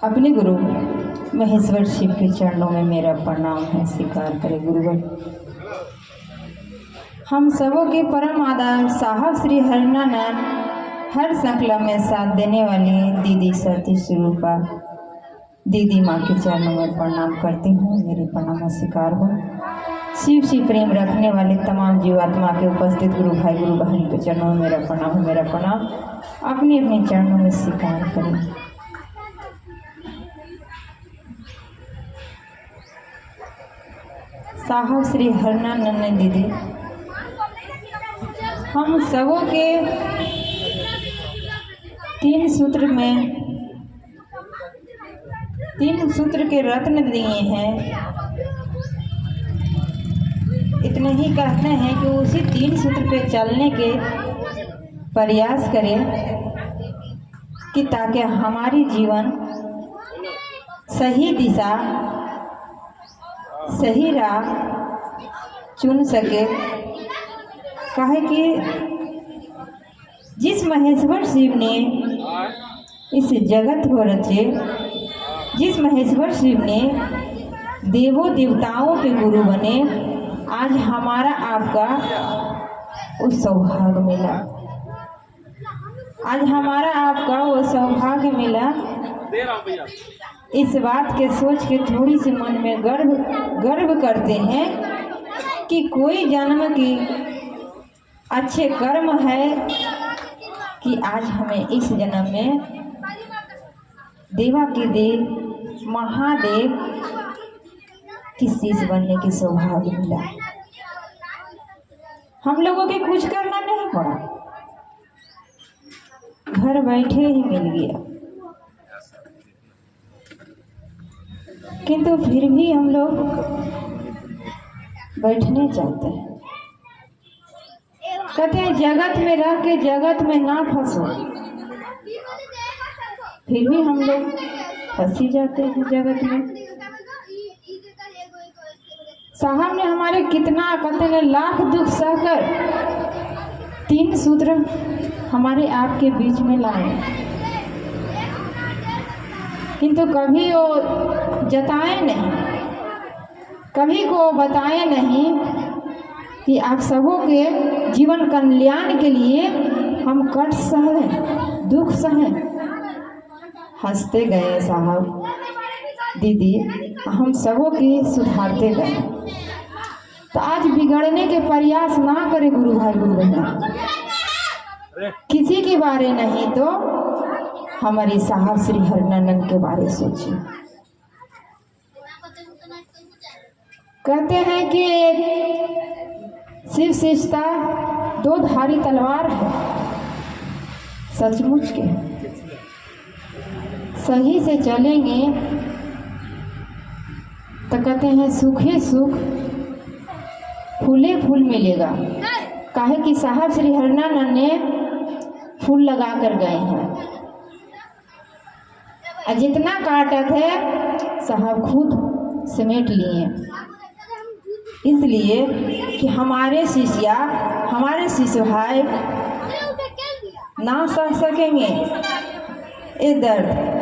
अपने गुरु महेश्वर शिव के चरणों में मेरा प्रणाम है, स्वीकार करे गुरुवर। हम सबों के परम आदर साहब श्री हरिनानंद हर श्रृंखला में साथ देने वाली दीदी सती स्वरूपा दीदी माँ के चरणों में प्रणाम करती हूँ, मेरे प्रणाम स्वीकार हो। शिव से प्रेम रखने वाले तमाम जीवात्मा के उपस्थित गुरु भाई गुरु बहन के चरणों में मेरा प्रणाम, मेरा प्रणाम अपने अपने चरणों में स्वीकार करें। साहब श्री हरिनानंद दीदी हम सबों के 3 सूत्र में 3 सूत्र के रत्न दिए हैं। इतने ही कहते हैं कि उसी 3 सूत्र पे चलने के प्रयास करें कि ताकि हमारी जीवन सही दिशा सही राह चुन सके। कहे कि जिस महेश्वर शिव ने इस जगत को रचे, जिस महेश्वर शिव ने देवों देवताओं के गुरु बने, आज हमारा आपका उस सौभाग्य मिला। आज हमारा आपका वो सौभाग्य मिला। इस बात के सोच के थोड़ी सी मन में गर्व करते हैं कि कोई जन्म की अच्छे कर्म है कि आज हमें इस जन्म में देवा के देव महादेव की शिष्य बनने की सौभाग्य मिला। हम लोगों के कुछ करना नहीं पड़ा, घर बैठे ही मिल गया। किंतु फिर भी हम लोग बैठने चाहते हैं। कहते हैं जगत में रह के जगत में ना फंसो, फिर भी हम लोग फंसी जाते हैं जगत में। साहब ने हमारे कितना कहते हैं लाख दुख सहकर 3 सूत्र हमारे आपके बीच में लाए, किंतु कभी वो जताए नहीं, कभी को बताए नहीं कि आप सबों के जीवन कल्याण के लिए हम कष्ट सहें, दुख सहें। हंसते गए साहब दीदी, हम सबों की सुधारते गए। तो आज बिगड़ने के प्रयास ना करें गुरु भाई गुरु बहन, किसी के बारे नहीं तो हमारे साहब श्री हरिनानंद के बारे सोचिए। कहते हैं कि शिव शिष्टता 2 धारी तलवार है, सचमुच के सही से चलेंगे तो कहते हैं सूखे सुख फूले फूल मिलेगा। काहे कि साहब श्री हरिनानंद ने फूल लगा कर गए हैं, और जितना काटा थे साहब खुद समेट लिए। इसलिए कि हमारे शिष्या हमारे शिष्य भाई ना सह सकेंगे ये दर्द।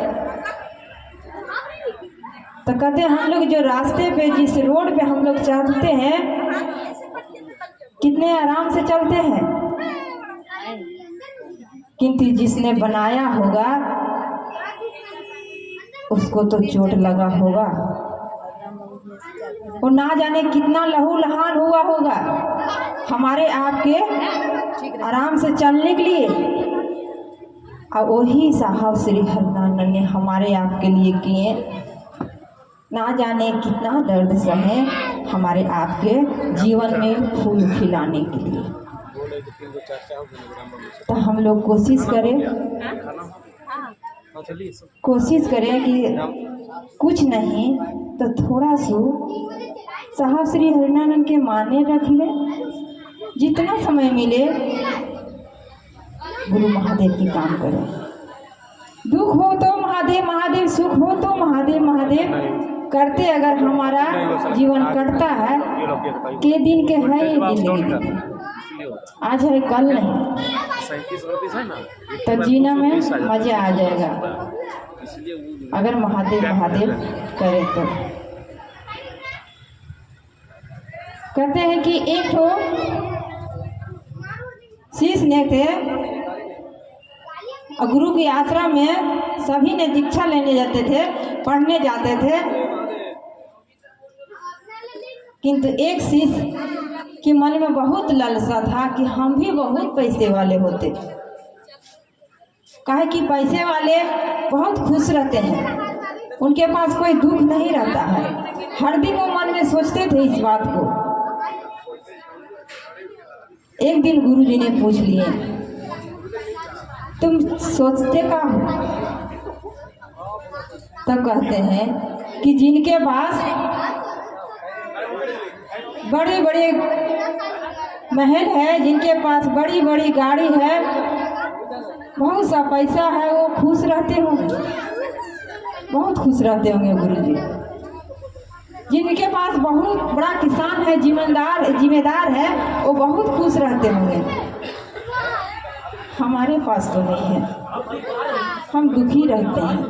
तो कहते हैं हम लोग जो रास्ते पे जिस रोड पे हम लोग चलते हैं कितने आराम से चलते हैं, किंतु जिसने बनाया होगा उसको तो चोट लगा होगा, वो ना जाने कितना लहू लहान हुआ होगा हमारे आपके आराम से चलने के लिए। और वही साहब श्री हरिनानंद ने हमारे आपके लिए किए, ना जाने कितना दर्द सहे हमारे आपके जीवन में फूल खिलाने के लिए। तो हम लोग कोशिश करें कि कुछ नहीं तो थोड़ा सो साहब श्री हरिनानंद के माने रख ले, जितना समय मिले गुरु महादेव की काम करें। दुख हो तो महादेव महादेव, सुख हो तो महादेव महादेव करते अगर हमारा जीवन कटता है के दिन के है ये जिंदगी, आज है कल नहीं। 37-38 है ना, तो जीना में मज़ा आ जाएगा अगर महादेव महादेव करे तो। कहते हैं कि एक तो शीश ने थे और गुरु के आश्रम में सभी ने दीक्षा लेने जाते थे, पढ़ने जाते थे, किंतु एक शिष्य के मन में बहुत लालसा था कि हम भी बहुत पैसे वाले होते। काहे कि पैसे वाले बहुत खुश रहते हैं, उनके पास कोई दुख नहीं रहता है। हर दिन वो मन में सोचते थे इस बात को। एक दिन गुरुजी ने पूछ लिए, तुम सोचते का हो? तब कहते हैं कि जिनके पास बड़े बड़े महल है, जिनके पास बड़ी बड़ी गाड़ी है, बहुत सा पैसा है, वो खुश रहते होंगे, बहुत खुश रहते होंगे गुरुजी। जिनके पास बहुत बड़ा किसान है, जिम्मेदार है, वो बहुत खुश रहते होंगे। हमारे पास तो नहीं है, हम दुखी रहते हैं।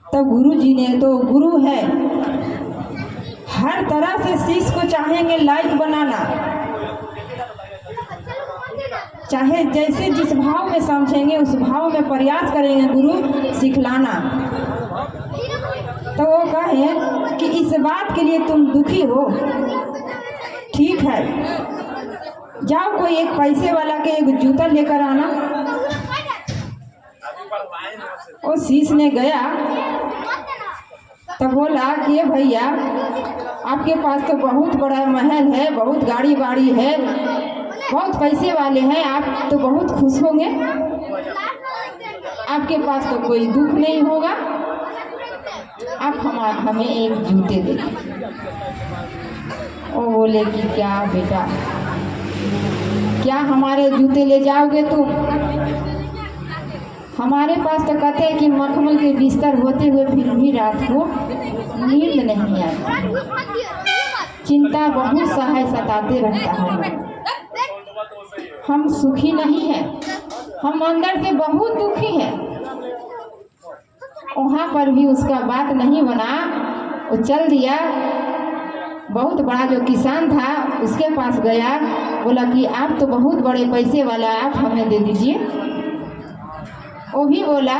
तो गुरुजी ने तो गुरु है, हर तरह से शिष्य को चाहेंगे लायक बनाना, चाहे जैसे जिस भाव में समझेंगे उस भाव में प्रयास करेंगे गुरु सिखलाना। तो वो कहे कि इस बात के लिए तुम दुखी हो, ठीक है, जाओ कोई एक पैसे वाला के एक जूता लेकर आना। वो शिष्य ने गया तो बोला कि भैया आपके पास तो बहुत बड़ा महल है, बहुत गाड़ी बाड़ी है, बहुत पैसे वाले हैं, आप तो बहुत खुश होंगे, आपके पास तो कोई दुख नहीं होगा, आप हमें एक जूते दे। वो बोले कि क्या बेटा, क्या हमारे जूते ले जाओगे तुम? हमारे पास तो कहते हैं कि मखमल के बिस्तर होते हुए फिर भी रात को नींद नहीं आती, चिंता बहुत सताते रहता है। हम सुखी नहीं हैं, हम अंदर से बहुत दुखी हैं। वहाँ पर भी उसका बात नहीं बना, वो चल दिया। बहुत बड़ा जो किसान था उसके पास गया, बोला कि आप तो बहुत बड़े पैसे वाला, आप हमें दे दीजिए। वो भी बोला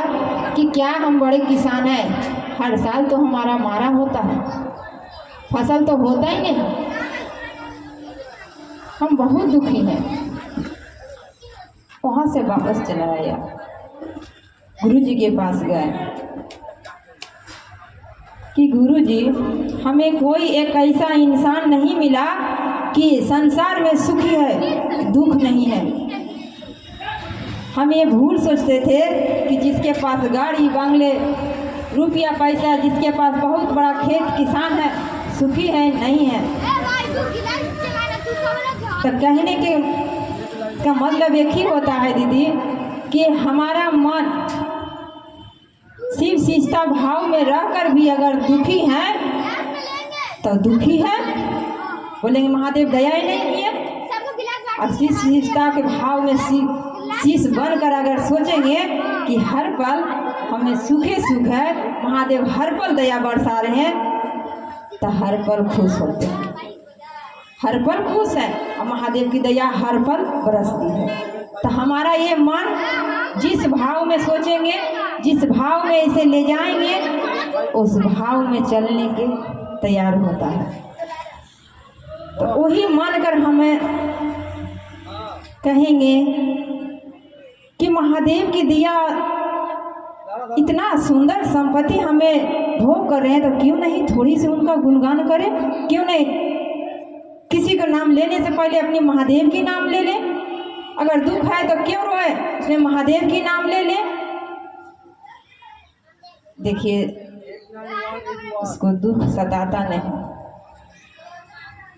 कि क्या हम बड़े किसान हैं, हर साल तो हमारा मारा होता है, फसल तो होता ही नहीं, हम बहुत दुखी हैं। वहाँ से वापस चला आया, गुरुजी के पास गए कि गुरुजी हमें कोई एक ऐसा इंसान नहीं मिला कि संसार में सुखी है, दुख नहीं है। हम ये भूल सोचते थे कि जिसके पास गाड़ी बंगले रुपया पैसा, जिसके पास बहुत बड़ा खेत किसान है, सुखी है, नहीं है। तो कहने के का मतलब एक ही होता है दीदी कि हमारा मन शिव शिष्टा भाव में रहकर भी अगर दुखी है तो दुखी है, बोलेंगे महादेव दया ही नहीं किए। और शिव शिष्टा के भाव में शिष्य बनकर अगर सोचेंगे कि हर पल हमें सुखे सुख है, महादेव हर पल दया बरसा रहे हैं, तो हर पल खुश होते हैं, हर पल खुश है और महादेव की दया हर पल बरसती है। तो हमारा ये मन जिस भाव में सोचेंगे, जिस भाव में इसे ले जाएंगे, उस भाव में चलने के तैयार होता है। तो वही मानकर हमें कहेंगे कि महादेव की दिया इतना सुंदर संपत्ति हमें भोग कर रहे हैं, तो क्यों नहीं थोड़ी सी उनका गुणगान करें? क्यों नहीं किसी का नाम लेने से पहले अपने महादेव की नाम ले ले? अगर दुख है तो क्यों रोए, उसमें महादेव की नाम ले ले। देखिए उसको दुख सताता नहीं,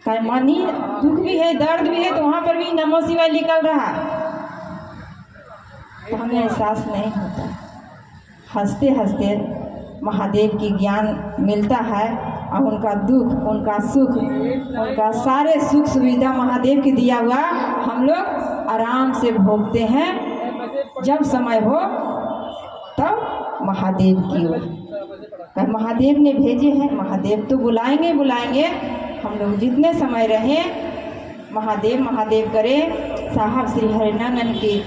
चाहे मानी दुख भी है, दर्द भी है, तो वहाँ पर भी नमो शिवाय निकल रहा, तो हमें एहसास नहीं होता। हंसते हंसते महादेव की ज्ञान मिलता है और उनका दुख, उनका सुख, उनका सारे सुख सुविधा महादेव के दिया हुआ हम लोग आराम से भोगते हैं। जब समय हो तब महादेव की ओर, महादेव ने भेजे हैं, महादेव तो बुलाएंगे बुलाएंगे। हम लोग जितने समय रहें महादेव महादेव करें। साहब श्री हरिनारायण की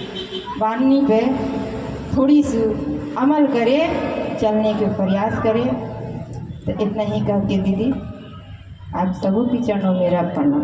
वाणी पे थोड़ी सी अमल करें, चलने के प्रयास करें। तो इतना ही कह के दीदी आप सबों की चरणों मेरा प्रणाम।